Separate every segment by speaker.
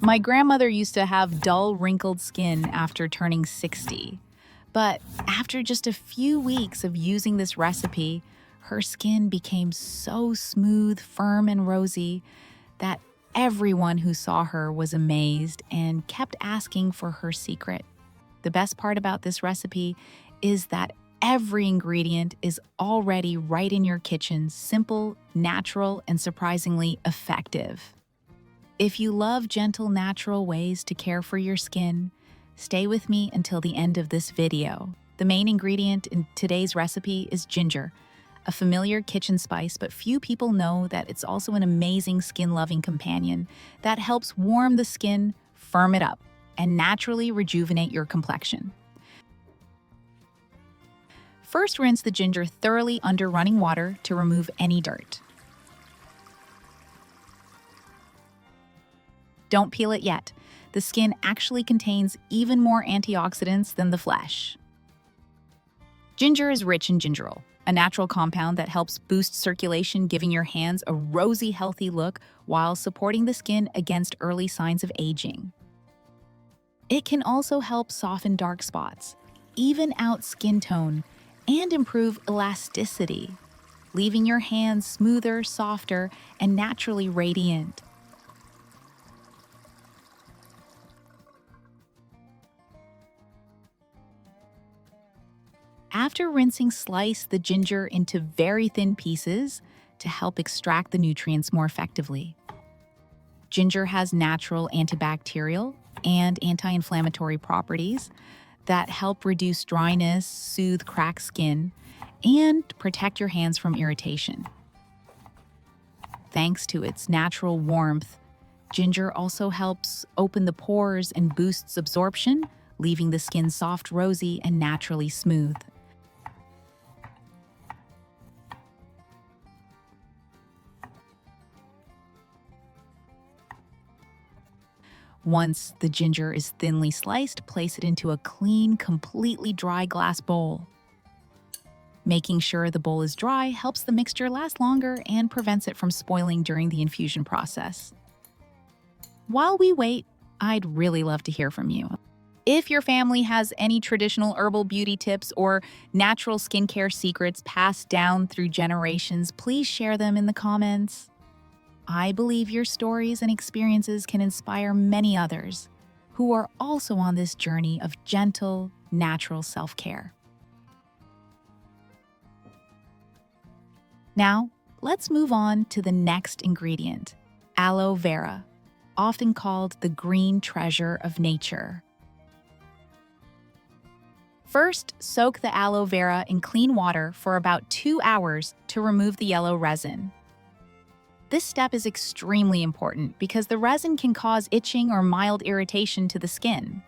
Speaker 1: My grandmother used to have dull, wrinkled skin after turning 60. But after just a few weeks of using this recipe, her skin became so smooth, firm, and rosy that everyone who saw her was amazed and kept asking for her secret. The best part about this recipe is that every ingredient is already right in your kitchen, simple, natural, and surprisingly effective. If you love gentle, natural ways to care for your skin, stay with me until the end of this video. The main ingredient in today's recipe is ginger, a familiar kitchen spice, but few people know that it's also an amazing skin-loving companion that helps warm the skin, firm it up, and naturally rejuvenate your complexion. First, rinse the ginger thoroughly under running water to remove any dirt. Don't peel it yet. The skin actually contains even more antioxidants than the flesh. Ginger is rich in gingerol, a natural compound that helps boost circulation, giving your hands a rosy, healthy look while supporting the skin against early signs of aging. It can also help soften dark spots, even out skin tone, and improve elasticity, leaving your hands smoother, softer, and naturally radiant. After rinsing, slice the ginger into very thin pieces to help extract the nutrients more effectively. Ginger has natural antibacterial and anti-inflammatory properties that help reduce dryness, soothe cracked skin, and protect your hands from irritation. Thanks to its natural warmth, ginger also helps open the pores and boosts absorption, leaving the skin soft, rosy, and naturally smooth. Once the ginger is thinly sliced, place it into a clean, completely dry glass bowl. Making sure the bowl is dry helps the mixture last longer and prevents it from spoiling during the infusion process. While we wait, I'd really love to hear from you. If your family has any traditional herbal beauty tips or natural skincare secrets passed down through generations, please share them in the comments. I believe your stories and experiences can inspire many others who are also on this journey of gentle, natural self-care. Now, let's move on to the next ingredient, aloe vera, often called the green treasure of nature. First, soak the aloe vera in clean water for about 2 hours to remove the yellow resin. This step is extremely important because the resin can cause itching or mild irritation to the skin.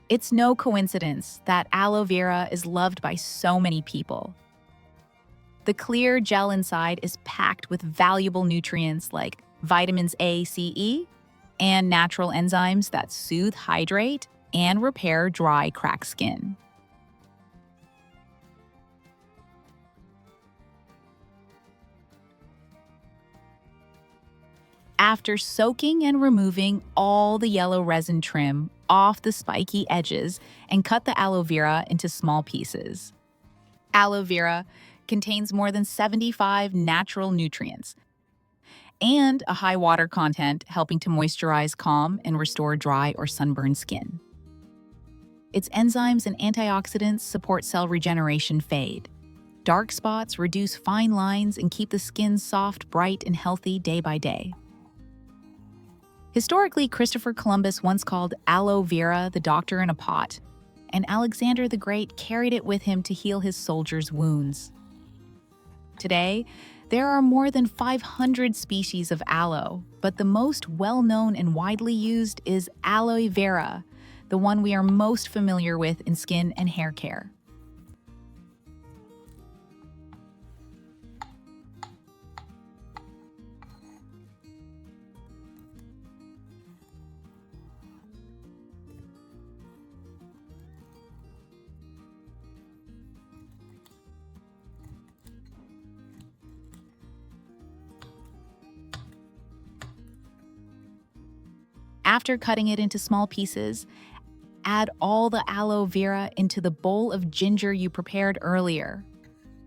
Speaker 1: It's no coincidence that aloe vera is loved by so many people. The clear gel inside is packed with valuable nutrients like vitamins A, C, E, and natural enzymes that soothe, hydrate, and repair dry, cracked skin. After soaking and removing all the yellow resin trim off the spiky edges and cut the aloe vera into small pieces. Aloe vera contains more than 75 natural nutrients and a high water content, helping to moisturize, calm, and restore dry or sunburned skin. Its enzymes and antioxidants support cell regeneration, fade dark spots, reduce fine lines, and keep the skin soft, bright, and healthy day by day. Historically, Christopher Columbus once called aloe vera the doctor in a pot, and Alexander the Great carried it with him to heal his soldiers' wounds. Today, there are more than 500 species of aloe, but the most well-known and widely used is aloe vera, the one we are most familiar with in skin and hair care. After cutting it into small pieces, add all the aloe vera into the bowl of ginger you prepared earlier.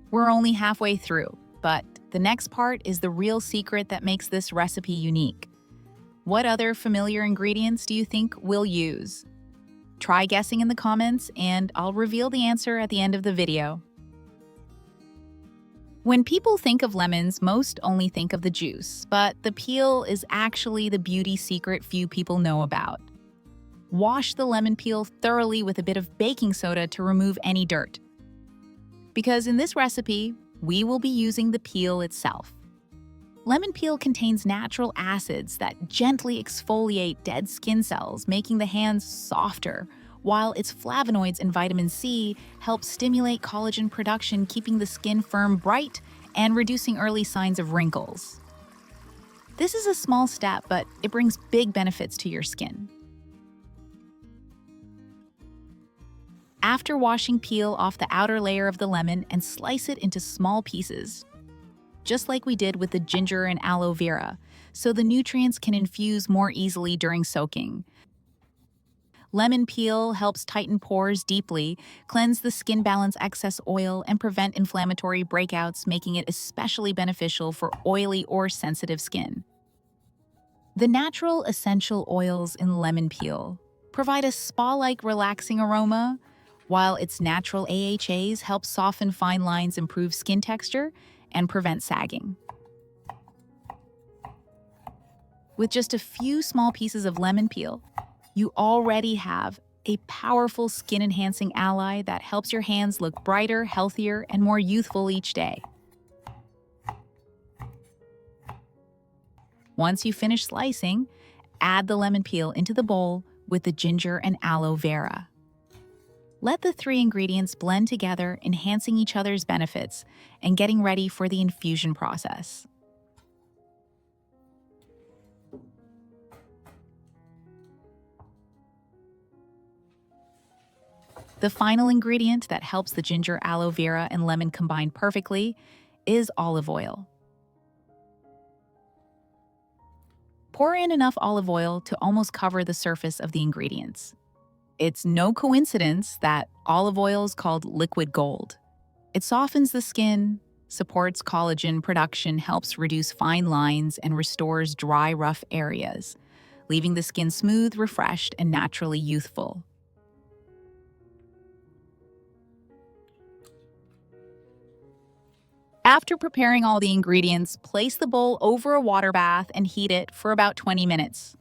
Speaker 1: We're only halfway through, but the next part is the real secret that makes this recipe unique. What other familiar ingredients do you think we'll use? Try guessing in the comments, and I'll reveal the answer at the end of the video. When people think of lemons, most only think of the juice, but the peel is actually the beauty secret few people know about. Wash the lemon peel thoroughly with a bit of baking soda to remove any dirt. Because in this recipe, we will be using the peel itself. Lemon peel contains natural acids that gently exfoliate dead skin cells, making the hands softer, while its flavonoids and vitamin C help stimulate collagen production, keeping the skin firm, bright, and reducing early signs of wrinkles. This is a small step, but it brings big benefits to your skin. After washing, peel off the outer layer of the lemon and slice it into small pieces, just like we did with the ginger and aloe vera, so the nutrients can infuse more easily during soaking. Lemon peel helps tighten pores deeply, cleanse the skin, balance excess oil, and prevent inflammatory breakouts, making it especially beneficial for oily or sensitive skin. The natural essential oils in lemon peel provide a spa-like relaxing aroma, while its natural AHAs help soften fine lines, improve skin texture, and prevent sagging. With just a few small pieces of lemon peel, you already have a powerful skin-enhancing ally that helps your hands look brighter, healthier, and more youthful each day. Once you finish slicing, add the lemon peel into the bowl with the ginger and aloe vera. Let the three ingredients blend together, enhancing each other's benefits and getting ready for the infusion process. The final ingredient that helps the ginger, aloe vera, and lemon combine perfectly is olive oil. Pour in enough olive oil to almost cover the surface of the ingredients. It's no coincidence that olive oil is called liquid gold. It softens the skin, supports collagen production, helps reduce fine lines, and restores dry, rough areas, leaving the skin smooth, refreshed, and naturally youthful. After preparing all the ingredients, place the bowl over a water bath and heat it for about 20 minutes.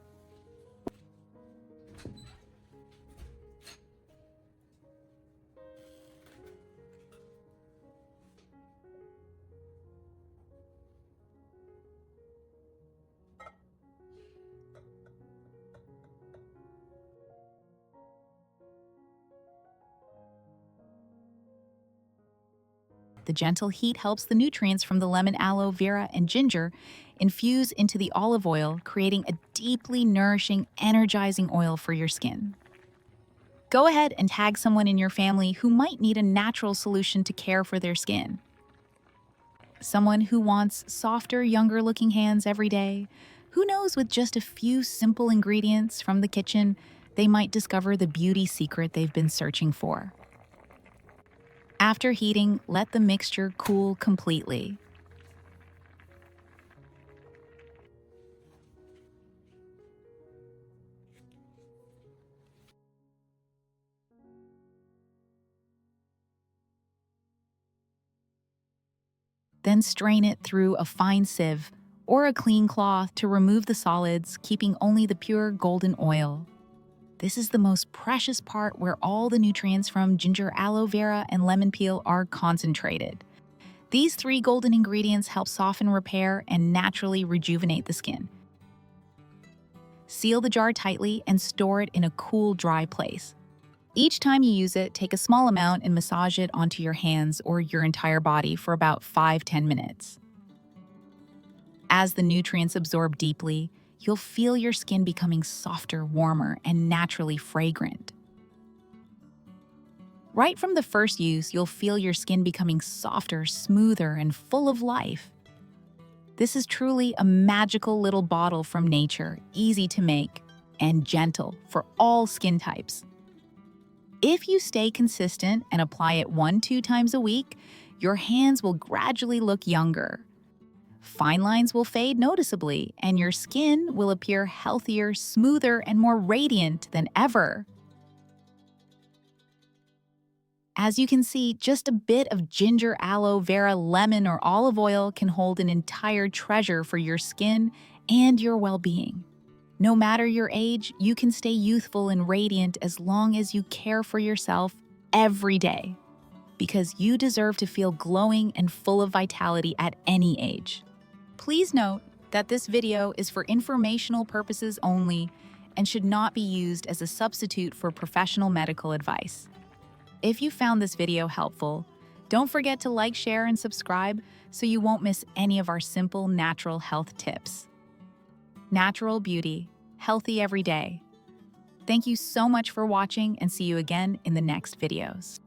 Speaker 1: The gentle heat helps the nutrients from the lemon, aloe vera, and ginger infuse into the olive oil, creating a deeply nourishing, energizing oil for your skin. Go ahead and tag someone in your family who might need a natural solution to care for their skin. Someone who wants softer, younger-looking hands every day. Who knows, with just a few simple ingredients from the kitchen, they might discover the beauty secret they've been searching for. After heating, let the mixture cool completely. Then strain it through a fine sieve or a clean cloth to remove the solids, keeping only the pure golden oil. This is the most precious part, where all the nutrients from ginger, aloe vera, and lemon peel are concentrated. These three golden ingredients help soften, repair, and naturally rejuvenate the skin. Seal the jar tightly and store it in a cool, dry place. Each time you use it, take a small amount and massage it onto your hands or your entire body for about 5-10 minutes. As the nutrients absorb deeply, you'll feel your skin becoming softer, warmer, and naturally fragrant. Right from the first use, you'll feel your skin becoming softer, smoother, and full of life. This is truly a magical little bottle from nature, easy to make, and gentle for all skin types. If you stay consistent and apply it 1-2 times a week, your hands will gradually look younger. Fine lines will fade noticeably, and your skin will appear healthier, smoother, and more radiant than ever. As you can see, just a bit of ginger, aloe vera, lemon, or olive oil can hold an entire treasure for your skin and your well-being. No matter your age, you can stay youthful and radiant as long as you care for yourself every day. Because you deserve to feel glowing and full of vitality at any age. Please note that this video is for informational purposes only and should not be used as a substitute for professional medical advice. If you found this video helpful, don't forget to like, share, and subscribe so you won't miss any of our simple natural health tips. Natural beauty, healthy every day. Thank you so much for watching and see you again in the next videos.